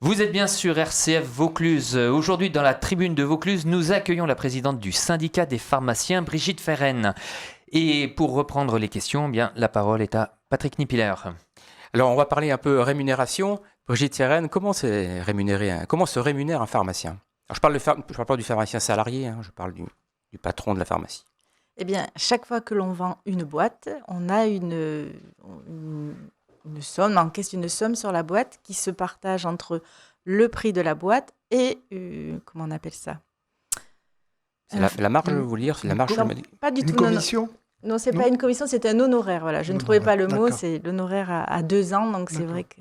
Vous êtes bien sur RCF Vaucluse. Aujourd'hui, dans la tribune de Vaucluse, nous accueillons la présidente du syndicat des pharmaciens, Brigitte Ferren. Et pour reprendre les questions, bien, la parole est à Patrick Nipiller. Alors, on va parler un peu rémunération. Brigitte Ferren, comment se rémunère un pharmacien? Alors, je parle pas du pharmacien salarié, je parle du patron de la pharmacie. Eh bien, chaque fois que l'on vend une boîte, on a une somme, on encaisse une somme sur la boîte qui se partage entre le prix de la boîte et, comment on appelle ça? C'est la marge, vous voulez dire? C'est la marge? Non, pas du tout. Une commission? Non, c'est pas une commission, c'est un honoraire. Voilà, je ne trouvais pas le mot, d'accord. c'est l'honoraire à 2 ans, donc c'est D'accord. vrai que...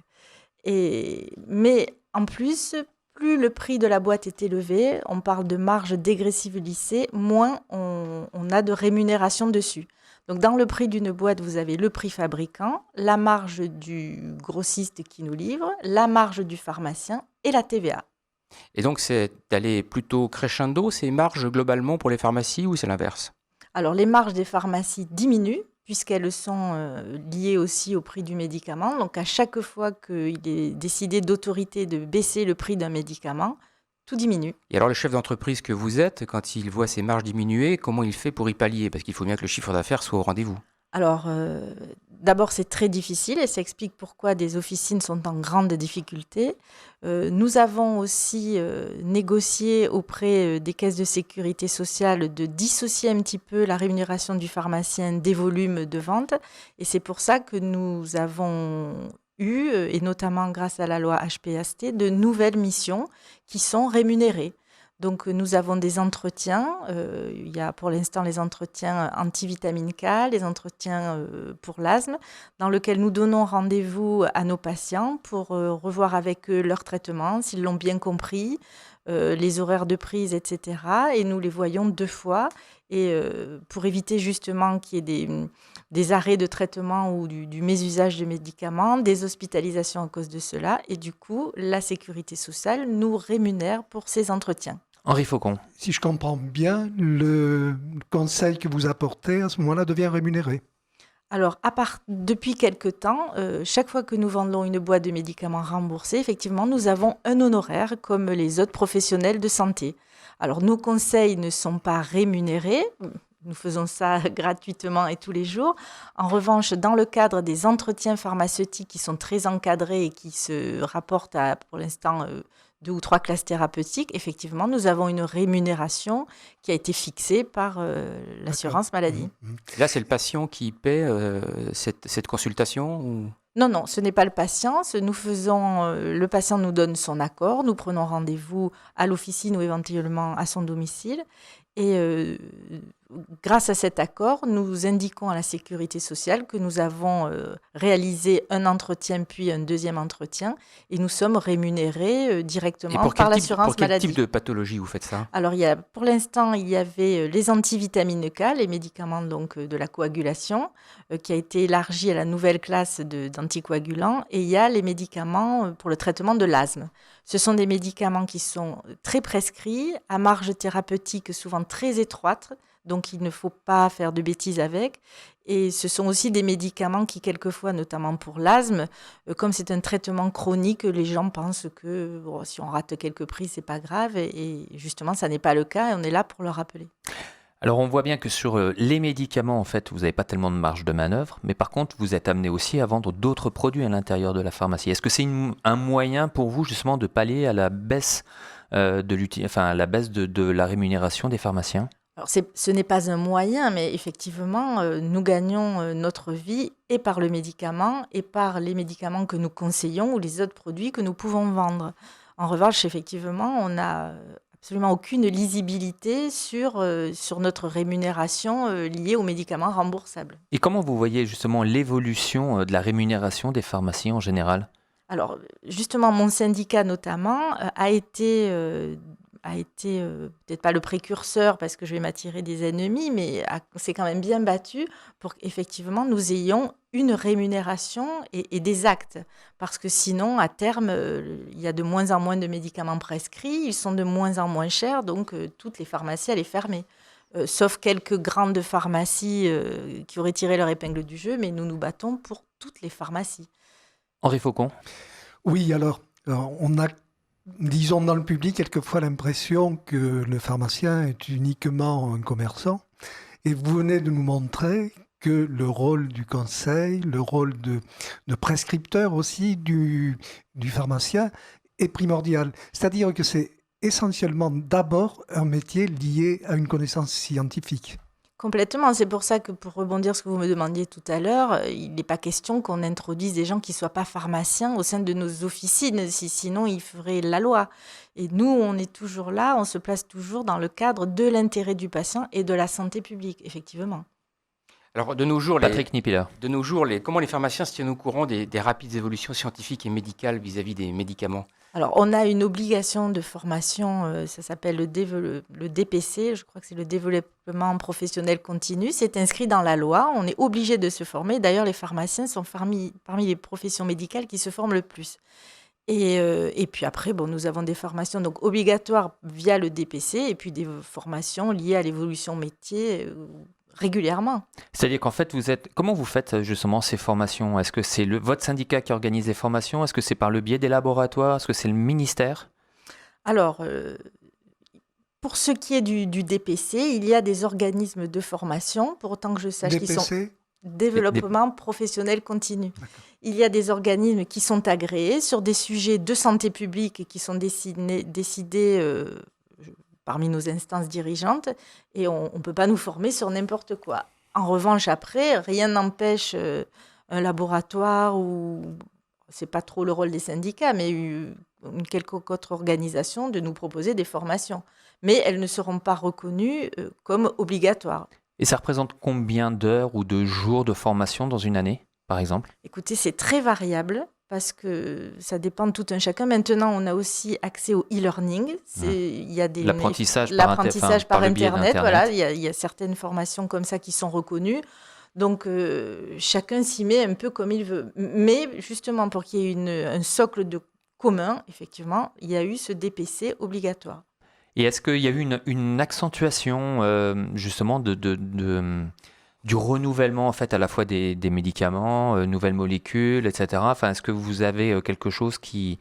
Mais en plus, plus le prix de la boîte est élevé, on parle de marge dégressive lissée, moins on a de rémunération dessus. Donc dans le prix d'une boîte, vous avez le prix fabricant, la marge du grossiste qui nous livre, la marge du pharmacien et la TVA. Et donc, c'est d'aller plutôt crescendo, ces marges globalement pour les pharmacies, ou c'est l'inverse? Alors les marges des pharmacies diminuent puisqu'elles sont liées aussi au prix du médicament. Donc à chaque fois qu'il est décidé d'autorité de baisser le prix d'un médicament, tout diminue. Et alors, le chef d'entreprise que vous êtes, quand il voit ses marges diminuer, comment il fait pour y pallier? Parce qu'il faut bien que le chiffre d'affaires soit au rendez-vous. Alors, d'abord, c'est très difficile et ça explique pourquoi des officines sont en grande difficulté. Nous avons aussi négocié auprès des caisses de sécurité sociale de dissocier un petit peu la rémunération du pharmacien des volumes de vente. Et c'est pour ça que nous avons eu, et notamment grâce à la loi HPST, de nouvelles missions qui sont rémunérées. Donc, nous avons des entretiens. Il y a pour l'instant les entretiens antivitamine K, les entretiens pour l'asthme, dans lesquels nous donnons rendez-vous à nos patients pour revoir avec eux leur traitement, s'ils l'ont bien compris, les horaires de prise, etc. Et nous les voyons 2 fois. Et pour éviter justement qu'il y ait des arrêts de traitement ou du mésusage de médicaments, des hospitalisations à cause de cela. Et du coup, la sécurité sociale nous rémunère pour ces entretiens. Henri Faucon. Si je comprends bien, le conseil que vous apportez à ce moment-là devient rémunéré. Alors, depuis quelque temps, chaque fois que nous vendons une boîte de médicaments remboursés, effectivement, nous avons un honoraire comme les autres professionnels de santé. Alors, nos conseils ne sont pas rémunérés. Nous faisons ça gratuitement et tous les jours. En revanche, dans le cadre des entretiens pharmaceutiques qui sont très encadrés et qui se rapportent à, pour l'instant, 2 ou 3 classes thérapeutiques, effectivement, nous avons une rémunération qui a été fixée par l'assurance maladie. Là, c'est le patient qui paie cette consultation ou... Non, ce n'est pas le patient. Le patient nous donne son accord. Nous prenons rendez-vous à l'officine ou éventuellement à son domicile. Et grâce à cet accord, nous indiquons à la sécurité sociale que nous avons réalisé un entretien puis un deuxième entretien et nous sommes rémunérés directement par l'assurance maladie. Pour quel type de pathologie vous faites ça? Alors, pour l'instant, il y avait les antivitamines K, les médicaments donc, de la coagulation, qui a été élargi à la nouvelle classe d'anticoagulants. Et il y a les médicaments pour le traitement de l'asthme. Ce sont des médicaments qui sont très prescrits, à marge thérapeutique souvent très étroite, donc il ne faut pas faire de bêtises avec. Et ce sont aussi des médicaments qui, quelquefois, notamment pour l'asthme, comme c'est un traitement chronique, les gens pensent que si on rate quelques prises, c'est pas grave. Et justement, ça n'est pas le cas et on est là pour le rappeler. Alors on voit bien que sur les médicaments, en fait, vous n'avez pas tellement de marge de manœuvre, mais par contre, vous êtes amené aussi à vendre d'autres produits à l'intérieur de la pharmacie. Est-ce que c'est un moyen pour vous, justement, de pallier à la baisse, de la rémunération des pharmaciens? Alors, ce n'est pas un moyen, mais effectivement, nous gagnons notre vie et par le médicament et par les médicaments que nous conseillons ou les autres produits que nous pouvons vendre. En revanche, effectivement, on n'a absolument aucune lisibilité sur notre rémunération liée aux médicaments remboursables. Et comment vous voyez justement l'évolution de la rémunération des pharmaciens a été, peut-être pas le précurseur parce que je vais m'attirer des ennemis, mais s'est quand même bien battu pour qu'effectivement nous ayons une rémunération et des actes. Parce que sinon, à terme, il y a de moins en moins de médicaments prescrits, ils sont de moins en moins chers, donc toutes les pharmacies allaient fermer. Sauf quelques grandes pharmacies qui auraient tiré leur épingle du jeu, mais nous nous battons pour toutes les pharmacies. Henri Faucon. Oui, alors, on a, disons, dans le public, quelquefois l'impression que le pharmacien est uniquement un commerçant. Et vous venez de nous montrer que le rôle du conseil, le rôle de prescripteur aussi du pharmacien est primordial. C'est-à-dire que c'est essentiellement d'abord un métier lié à une connaissance scientifique. Complètement, c'est pour ça que pour rebondir sur ce que vous me demandiez tout à l'heure, il n'est pas question qu'on introduise des gens qui ne soient pas pharmaciens au sein de nos officines, sinon ils feraient la loi. Et nous, on est toujours là, on se place toujours dans le cadre de l'intérêt du patient et de la santé publique, effectivement. Alors, de nos jours, Patrick Nipiller. Comment les pharmaciens se tiennent au courant des rapides évolutions scientifiques et médicales vis-à-vis des médicaments ? Alors, on a une obligation de formation, ça s'appelle le DPC, je crois que c'est le développement professionnel continu. C'est inscrit dans la loi, on est obligé de se former. D'ailleurs, les pharmaciens sont parmi les professions médicales qui se forment le plus. Et puis après, nous avons des formations donc, obligatoires via le DPC et puis des formations liées à l'évolution métier régulièrement. C'est-à-dire qu'en fait, comment vous faites justement ces formations ? Est-ce que c'est votre syndicat qui organise les formations ? Est-ce que c'est par le biais des laboratoires ? Est-ce que c'est le ministère ? Alors, pour ce qui est du DPC, il y a des organismes de formation, pour autant que je sache qu'ils sont développement professionnel continu. D'accord. Il y a des organismes qui sont agréés sur des sujets de santé publique et qui sont décidés parmi nos instances dirigeantes, et on ne peut pas nous former sur n'importe quoi. En revanche, après, rien n'empêche un laboratoire ou, c'est pas trop le rôle des syndicats, mais une quelconque autre organisation de nous proposer des formations. Mais elles ne seront pas reconnues comme obligatoires. Et ça représente combien d'heures ou de jours de formation dans une année, par exemple ? Écoutez, c'est très variable parce que ça dépend de tout un chacun. Maintenant, on a aussi accès au e-learning. Il y a l'apprentissage par Internet. Voilà, il y a certaines formations comme ça qui sont reconnues. Donc, chacun s'y met un peu comme il veut. Mais justement, pour qu'il y ait un socle commun, effectivement, il y a eu ce DPC obligatoire. Et est-ce qu'il y a eu une accentuation justement du renouvellement en fait à la fois des médicaments, nouvelles molécules, etc. Enfin, est-ce que vous avez quelque chose qui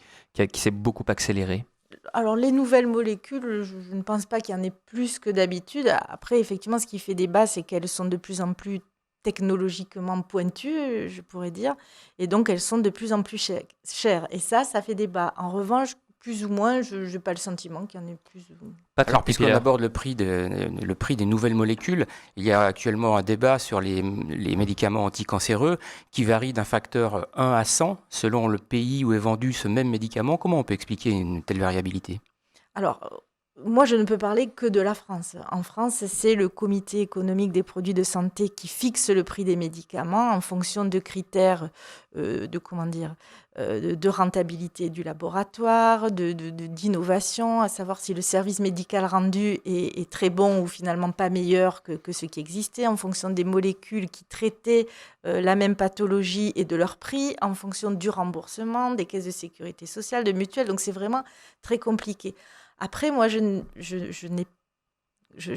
s'est beaucoup accéléré ? Alors, les nouvelles molécules, je ne pense pas qu'il y en ait plus que d'habitude. Après, effectivement, ce qui fait débat, c'est qu'elles sont de plus en plus technologiquement pointues, je pourrais dire, et donc elles sont de plus en plus chères. Et ça fait débat. En revanche, plus ou moins, je n'ai pas le sentiment qu'il y en ait plus ou moins. Alors, puisqu'on aborde le prix des nouvelles molécules, il y a actuellement un débat sur les médicaments anticancéreux qui varient d'un facteur 1 à 100 selon le pays où est vendu ce même médicament. Comment on peut expliquer une telle variabilité ? Alors, moi, je ne peux parler que de la France. En France, c'est le Comité économique des produits de santé qui fixe le prix des médicaments en fonction de critères de rentabilité du laboratoire, d'innovation, à savoir si le service médical rendu est très bon ou finalement pas meilleur que ce qui existait, en fonction des molécules qui traitaient la même pathologie et de leur prix, en fonction du remboursement, des caisses de sécurité sociale, de mutuelles. Donc, c'est vraiment très compliqué. Après, moi, je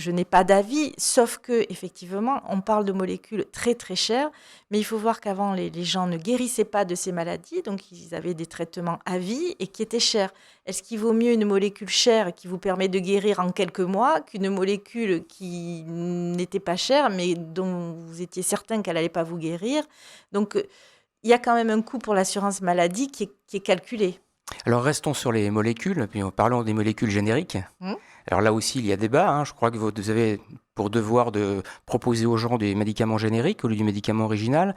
n'ai pas d'avis, sauf que effectivement, on parle de molécules très très chères, mais il faut voir qu'avant, les gens ne guérissaient pas de ces maladies, donc ils avaient des traitements à vie et qui étaient chers. Est-ce qu'il vaut mieux une molécule chère qui vous permet de guérir en quelques mois qu'une molécule qui n'était pas chère, mais dont vous étiez certain qu'elle n'allait pas vous guérir ? Donc, il y a quand même un coût pour l'assurance maladie qui est calculé. Alors restons sur les molécules, puis parlons des molécules génériques. Alors là aussi, il y a débat. Je crois que vous avez pour devoir de proposer aux gens des médicaments génériques au lieu du médicament original.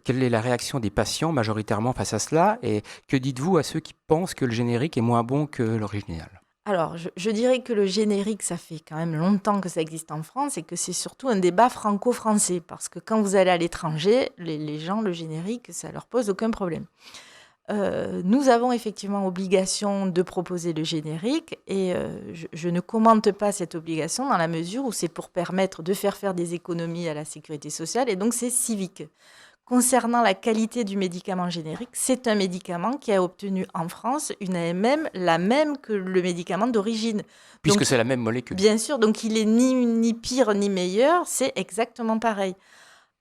Quelle est la réaction des patients majoritairement face à cela ? Et que dites-vous à ceux qui pensent que le générique est moins bon que l'original ? Alors, je dirais que le générique, ça fait quand même longtemps que ça existe en France et que c'est surtout un débat franco-français. Parce que quand vous allez à l'étranger, les gens, le générique, ça leur pose aucun problème. Nous avons effectivement obligation de proposer le générique et je ne commente pas cette obligation dans la mesure où c'est pour permettre de faire des économies à la sécurité sociale et donc c'est civique. Concernant la qualité du médicament générique, c'est un médicament qui a obtenu en France une AMM la même que le médicament d'origine. Puisque Donc, c'est la même molécule. Bien sûr, donc il est ni pire ni meilleur, c'est exactement pareil.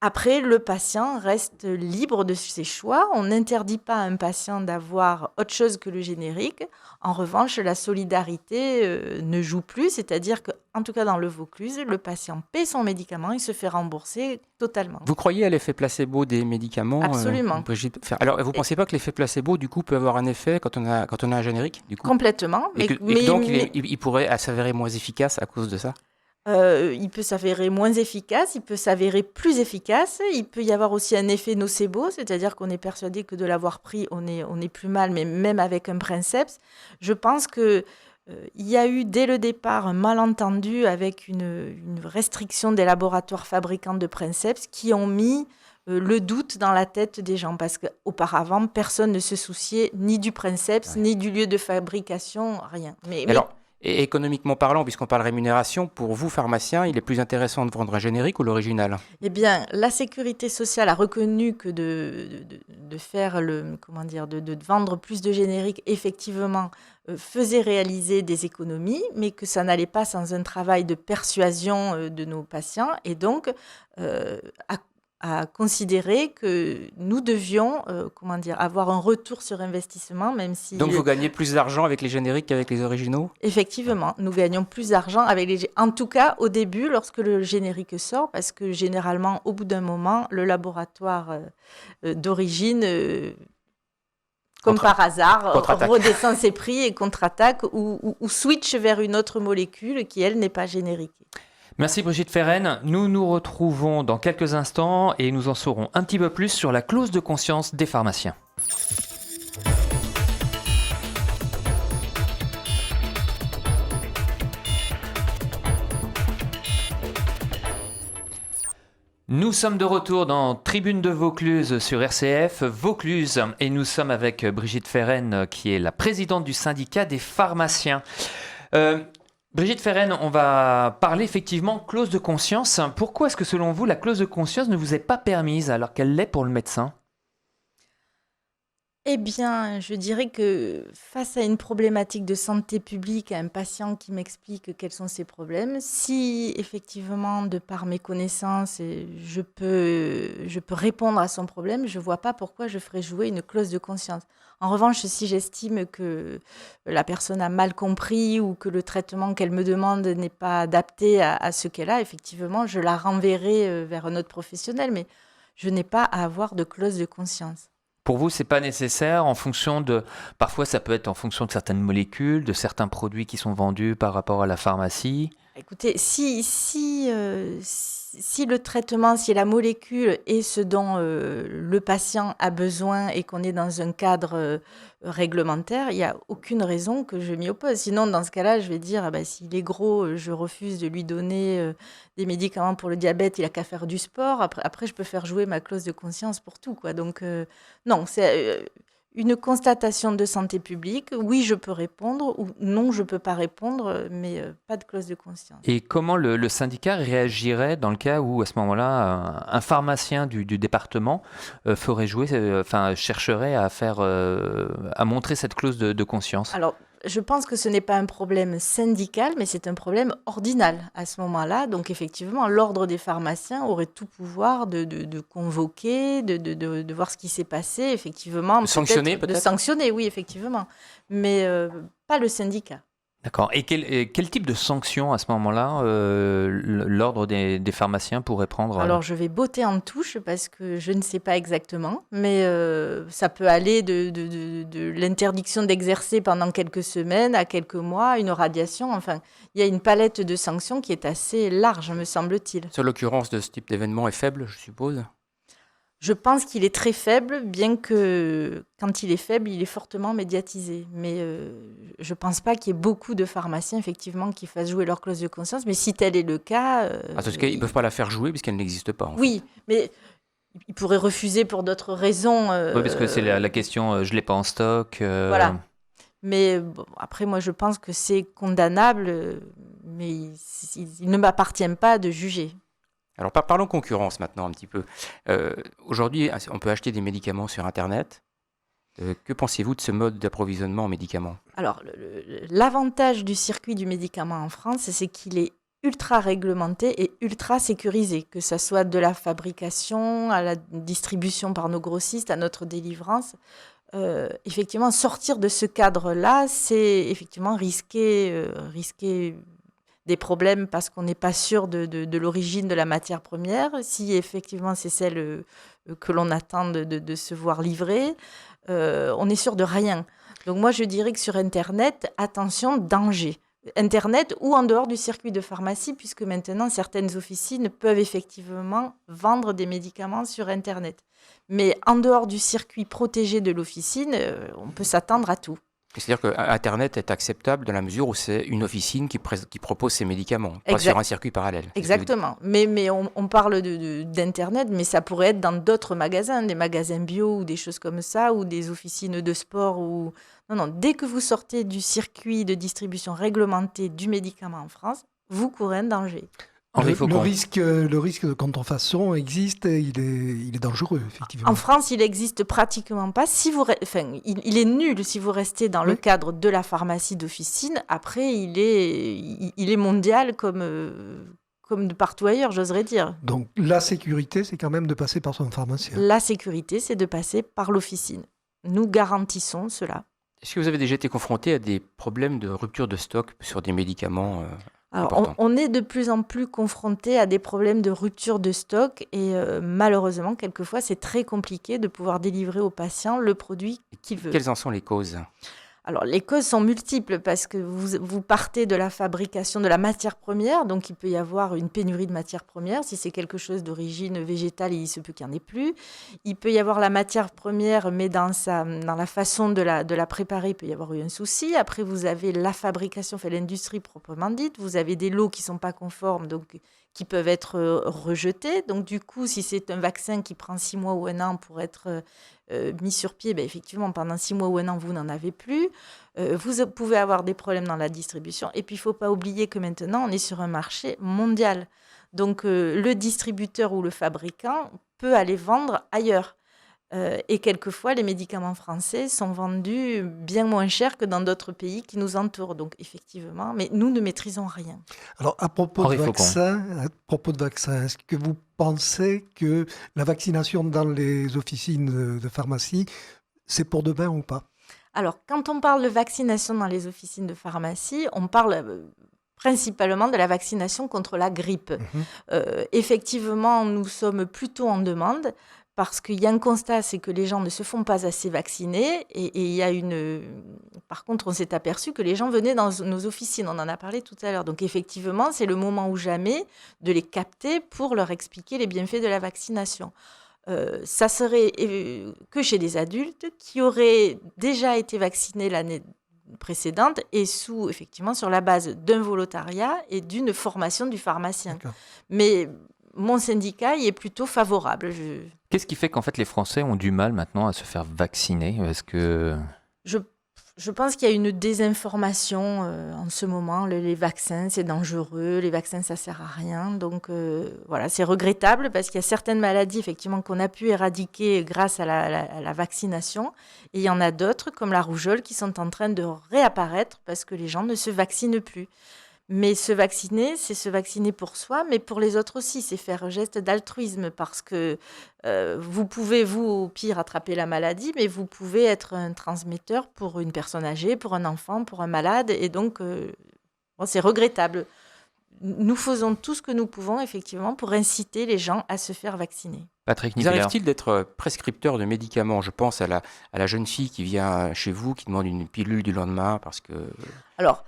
Après, le patient reste libre de ses choix. On n'interdit pas à un patient d'avoir autre chose que le générique. En revanche, la solidarité ne joue plus, c'est-à-dire qu'en tout cas dans le Vaucluse, le patient paie son médicament, il se fait rembourser totalement. Vous croyez à l'effet placebo des médicaments Absolument. Brigitte ? Alors, vous ne pensez pas que l'effet placebo, du coup, peut avoir un effet quand on a un générique, du coup ? Complètement. Et que donc, il pourrait s'avérer moins efficace à cause de ça ? Il peut s'avérer moins efficace, il peut s'avérer plus efficace. Il peut y avoir aussi un effet nocebo, c'est-à-dire qu'on est persuadé que de l'avoir pris, on est plus mal, mais même avec un princeps. Je pense qu'il y a eu dès le départ un malentendu avec une restriction des laboratoires fabricants de princeps qui ont mis le doute dans la tête des gens, parce qu'auparavant, personne ne se souciait ni du princeps, ni du lieu de fabrication, rien. Mais et économiquement parlant, puisqu'on parle rémunération, pour vous, pharmaciens, il est plus intéressant de vendre un générique ou l'original ? Eh bien, la sécurité sociale a reconnu que de faire de vendre plus de génériques, effectivement, faisait réaliser des économies, mais que ça n'allait pas sans un travail de persuasion de nos patients, et donc à considérer que nous devions avoir un retour sur investissement, même si... Donc vous gagnez plus d'argent avec les génériques qu'avec les originaux ? Effectivement, nous gagnons plus d'argent avec les... En tout cas, au début, lorsque le générique sort, parce que généralement, au bout d'un moment, le laboratoire d'origine... comme par hasard, redescend ses prix et contre-attaque ou switch vers une autre molécule qui, elle, n'est pas générique. Merci Brigitte Ferren. Nous nous retrouvons dans quelques instants et nous en saurons un petit peu plus sur la clause de conscience des pharmaciens. Nous sommes de retour dans Tribune de Vaucluse sur RCF, Vaucluse, et nous sommes avec Brigitte Ferren qui est la présidente du syndicat des pharmaciens. Brigitte Ferren, on va parler effectivement clause de conscience. Pourquoi est-ce que selon vous, la clause de conscience ne vous est pas permise alors qu'elle l'est pour le médecin ? Eh bien, je dirais que face à une problématique de santé publique, à un patient qui m'explique quels sont ses problèmes, si effectivement, de par mes connaissances, je peux répondre à son problème, je ne vois pas pourquoi je ferais jouer une clause de conscience. En revanche, si j'estime que la personne a mal compris ou que le traitement qu'elle me demande n'est pas adapté à ce qu'elle a, effectivement, je la renverrai vers un autre professionnel, mais je n'ai pas à avoir de clause de conscience. Pour vous, c'est pas nécessaire en fonction de... Parfois, ça peut être en fonction de certaines molécules, de certains produits qui sont vendus par rapport à la pharmacie. Écoutez, si le traitement, si la molécule est ce dont le patient a besoin et qu'on est dans un cadre réglementaire, il n'y a aucune raison que je m'y oppose. Sinon, dans ce cas-là, je vais dire, s'il est gros, je refuse de lui donner des médicaments pour le diabète, il n'a qu'à faire du sport. Après, je peux faire jouer ma clause de conscience pour tout, quoi. Donc, non, c'est... Une constatation de santé publique, oui, je peux répondre, ou non, je ne peux pas répondre, mais pas de clause de conscience. Et comment le syndicat réagirait dans le cas où, à ce moment-là, un pharmacien du département ferait jouer, chercherait à montrer cette clause de conscience ? Alors, je pense que ce n'est pas un problème syndical, mais c'est un problème ordinal à ce moment-là. Donc, effectivement, l'ordre des pharmaciens aurait tout pouvoir de convoquer, de voir ce qui s'est passé, effectivement. De sanctionner, peut-être ? De sanctionner, oui, effectivement. Mais pas le syndicat. D'accord. Et quel type de sanction à ce moment-là l'ordre des pharmaciens pourrait prendre ? Alors, je vais botter en touche parce que je ne sais pas exactement, mais ça peut aller de l'interdiction d'exercer pendant quelques semaines à quelques mois, une radiation. Enfin, il y a une palette de sanctions qui est assez large, me semble-t-il. Sur l'occurrence de ce type d'événement est faible, je suppose ? Je pense qu'il est très faible, bien que quand il est faible, il est fortement médiatisé. Mais je ne pense pas qu'il y ait beaucoup de pharmaciens, effectivement, qui fassent jouer leur clause de conscience. Mais si tel est le cas... parce qu'ils ne peuvent pas la faire jouer puisqu'elle n'existe pas. Oui, mais il pourrait refuser pour d'autres raisons. Oui, parce que c'est la question, je ne l'ai pas en stock. Voilà. Mais bon, après, moi, je pense que c'est condamnable, mais il ne m'appartient pas de juger. Alors parlons concurrence maintenant un petit peu. Aujourd'hui, on peut acheter des médicaments sur Internet. Que pensez-vous de ce mode d'approvisionnement en médicaments ? Alors, l'avantage du circuit du médicament en France, c'est qu'il est ultra réglementé et ultra sécurisé, que ce soit de la fabrication à la distribution par nos grossistes, à notre délivrance. Effectivement, sortir de ce cadre-là, c'est effectivement risquer des problèmes parce qu'on n'est pas sûr de l'origine de la matière première. Si effectivement c'est celle que l'on attend de se voir livrer, on est sûr de rien. Donc moi, je dirais que sur Internet, attention, danger. Internet ou en dehors du circuit de pharmacie, puisque maintenant, certaines officines peuvent effectivement vendre des médicaments sur Internet. Mais en dehors du circuit protégé de l'officine, on peut s'attendre à tout. C'est-à-dire que Internet est acceptable dans la mesure où c'est une officine qui propose ses médicaments, pas sur un circuit parallèle. Exactement. Mais on parle d'Internet, mais ça pourrait être dans d'autres magasins, des magasins bio ou des choses comme ça, ou des officines de sport. Non, dès que vous sortez du circuit de distribution réglementé du médicament en France, vous courez un danger. Le risque de contrefaçon existe et il est dangereux, effectivement. En France, il n'existe pratiquement pas. Il est nul si vous restez dans le cadre de la pharmacie d'officine. Après, il est mondial comme de partout ailleurs, j'oserais dire. Donc, la sécurité, c'est quand même de passer par son pharmacien. La sécurité, c'est de passer par l'officine. Nous garantissons cela. Est-ce que vous avez déjà été confronté à des problèmes de rupture de stock sur des médicaments Alors, on est de plus en plus confronté à des problèmes de rupture de stock et malheureusement, quelquefois, c'est très compliqué de pouvoir délivrer au patient le produit qu'il veut. Quelles en sont les causes ? Alors, les causes sont multiples parce que vous partez de la fabrication de la matière première, donc il peut y avoir une pénurie de matière première. Si c'est quelque chose d'origine végétale, il se peut qu'il n'y en ait plus. Il peut y avoir la matière première, mais dans la façon de la préparer, il peut y avoir eu un souci. Après, vous avez la fabrication, l'industrie proprement dite. Vous avez des lots qui ne sont pas conformes, donc qui peuvent être rejetés. Donc, du coup, si c'est un vaccin qui prend 6 mois ou 1 an pour être mis sur pied, effectivement, pendant 6 mois ou 1 an, vous n'en avez plus. Vous pouvez avoir des problèmes dans la distribution. Et puis, il ne faut pas oublier que maintenant, on est sur un marché mondial. Donc, le distributeur ou le fabricant peut aller vendre ailleurs. Et quelquefois, les médicaments français sont vendus bien moins cher que dans d'autres pays qui nous entourent. Donc, effectivement, mais nous ne maîtrisons rien. Alors, à propos de vaccins, est-ce que vous pensez que la vaccination dans les officines de pharmacie, c'est pour demain ou pas ? Alors, quand on parle de vaccination dans les officines de pharmacie, on parle principalement de la vaccination contre la grippe. Effectivement, nous sommes plutôt en demande. Parce qu'il y a un constat, c'est que les gens ne se font pas assez vacciner. Et il y a Par contre, on s'est aperçu que les gens venaient dans nos officines. On en a parlé tout à l'heure. Donc, effectivement, c'est le moment ou jamais de les capter pour leur expliquer les bienfaits de la vaccination. Ça serait que chez des adultes qui auraient déjà été vaccinés l'année précédente et effectivement, sur la base d'un volontariat et d'une formation du pharmacien. D'accord. Mais mon syndicat y est plutôt favorable. Qu'est-ce qui fait qu'en fait les Français ont du mal maintenant à se faire vacciner ? Est-ce que... Je pense qu'il y a une désinformation en ce moment. Les vaccins, c'est dangereux. Les vaccins, ça ne sert à rien. Donc voilà, c'est regrettable parce qu'il y a certaines maladies effectivement qu'on a pu éradiquer grâce à la vaccination. Et il y en a d'autres, comme la rougeole, qui sont en train de réapparaître parce que les gens ne se vaccinent plus. Mais se vacciner, c'est se vacciner pour soi, mais pour les autres aussi. C'est faire un geste d'altruisme parce que vous pouvez, vous, au pire, attraper la maladie, mais vous pouvez être un transmetteur pour une personne âgée, pour un enfant, pour un malade. Et donc, c'est regrettable. Nous faisons tout ce que nous pouvons, effectivement, pour inciter les gens à se faire vacciner. Patrick Nicolas. Arrive-t-il d'être prescripteur de médicaments ? Je pense à la jeune fille qui vient chez vous, qui demande une pilule du lendemain parce que... Alors,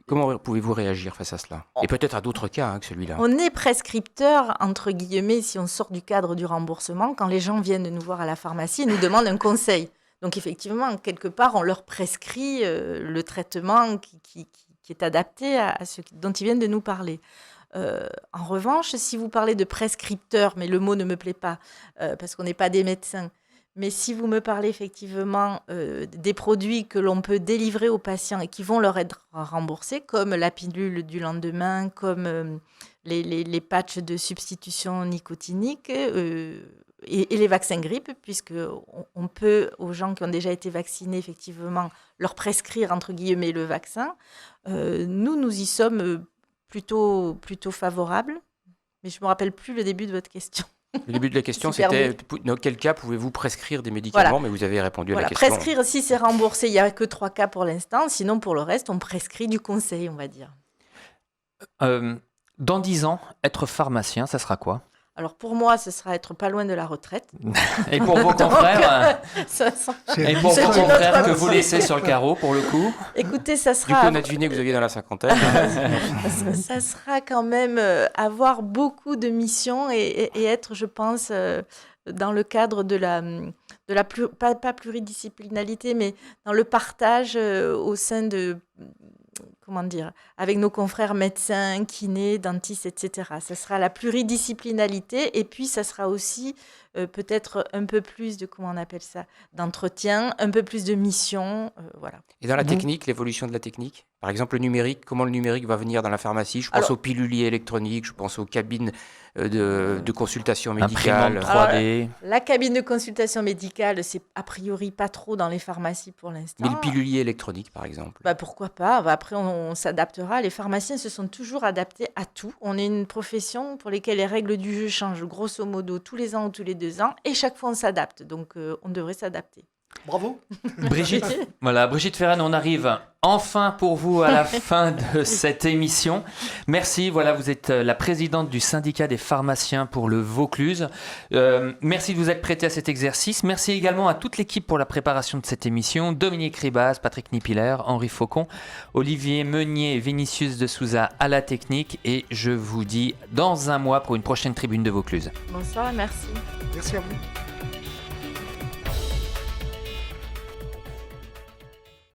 comment pouvez-vous réagir face à cela ? Et peut-être à d'autres cas que celui-là. On est prescripteur, entre guillemets, si on sort du cadre du remboursement, quand les gens viennent nous voir à la pharmacie et nous demandent un conseil. Donc effectivement, quelque part, on leur prescrit le traitement qui est adapté à ce dont ils viennent de nous parler. En revanche, si vous parlez de prescripteurs, mais le mot ne me plaît pas, parce qu'on n'est pas des médecins, mais si vous me parlez effectivement des produits que l'on peut délivrer aux patients et qui vont leur être remboursés, comme la pilule du lendemain, comme les patchs de substitution nicotinique et les vaccins grippe, puisqu'on peut, aux gens qui ont déjà été vaccinés, effectivement, leur prescrire, entre guillemets, le vaccin. Nous y sommes plutôt favorables, mais je ne me rappelle plus le début de votre question. Le début de la question, c'était dans quel cas pouvez-vous prescrire des médicaments, voilà. Mais vous avez répondu à la question. Prescrire, si c'est remboursé, il n'y a que 3 cas pour l'instant. Sinon, pour le reste, on prescrit du conseil, on va dire. Dans 10 ans, être pharmacien, ça sera quoi ? Alors pour moi, ce sera être pas loin de la retraite. Et pour vos confrères que vous laissez sur le carreau, pour le coup ? Écoutez, ça sera... Du coup, on a deviné que vous aviez dans la cinquantaine. Ça sera quand même avoir beaucoup de missions et être, je pense, dans le cadre de la pas pluridisciplinarité, mais dans le partage au sein de... Comment dire, avec nos confrères médecins, kinés, dentistes, etc. Ça sera la pluridisciplinarité et puis ça sera aussi peut-être un peu plus de, comment on appelle ça, d'entretien, un peu plus de mission, voilà. Et dans la technique, l'évolution de la technique ? Par exemple, le numérique, comment le numérique va venir dans la pharmacie ? Je pense aux piluliers électroniques, je pense aux cabines de consultation médicale. Imprimante 3D. Alors, la cabine de consultation médicale, c'est a priori pas trop dans les pharmacies pour l'instant. Mais le pilulier électronique, par exemple. Pourquoi pas ? Après, on s'adaptera. Les pharmaciens se sont toujours adaptés à tout. On est une profession pour laquelle les règles du jeu changent grosso modo tous les ans ou tous les 2 ans. Et chaque fois, on s'adapte. Donc, on devrait s'adapter. Bravo. Brigitte Ferren, on arrive enfin pour vous à la fin de cette émission. Merci, vous êtes la présidente du syndicat des pharmaciens pour le Vaucluse. Merci de vous être prêtée à cet exercice. Merci également à toute l'équipe pour la préparation de cette émission. Dominique Ribas, Patrick Nipiller, Henri Faucon, Olivier Meunier et Vinicius de Souza à la technique. Et je vous dis dans un mois pour une prochaine tribune de Vaucluse. Bonsoir, merci. Merci à vous.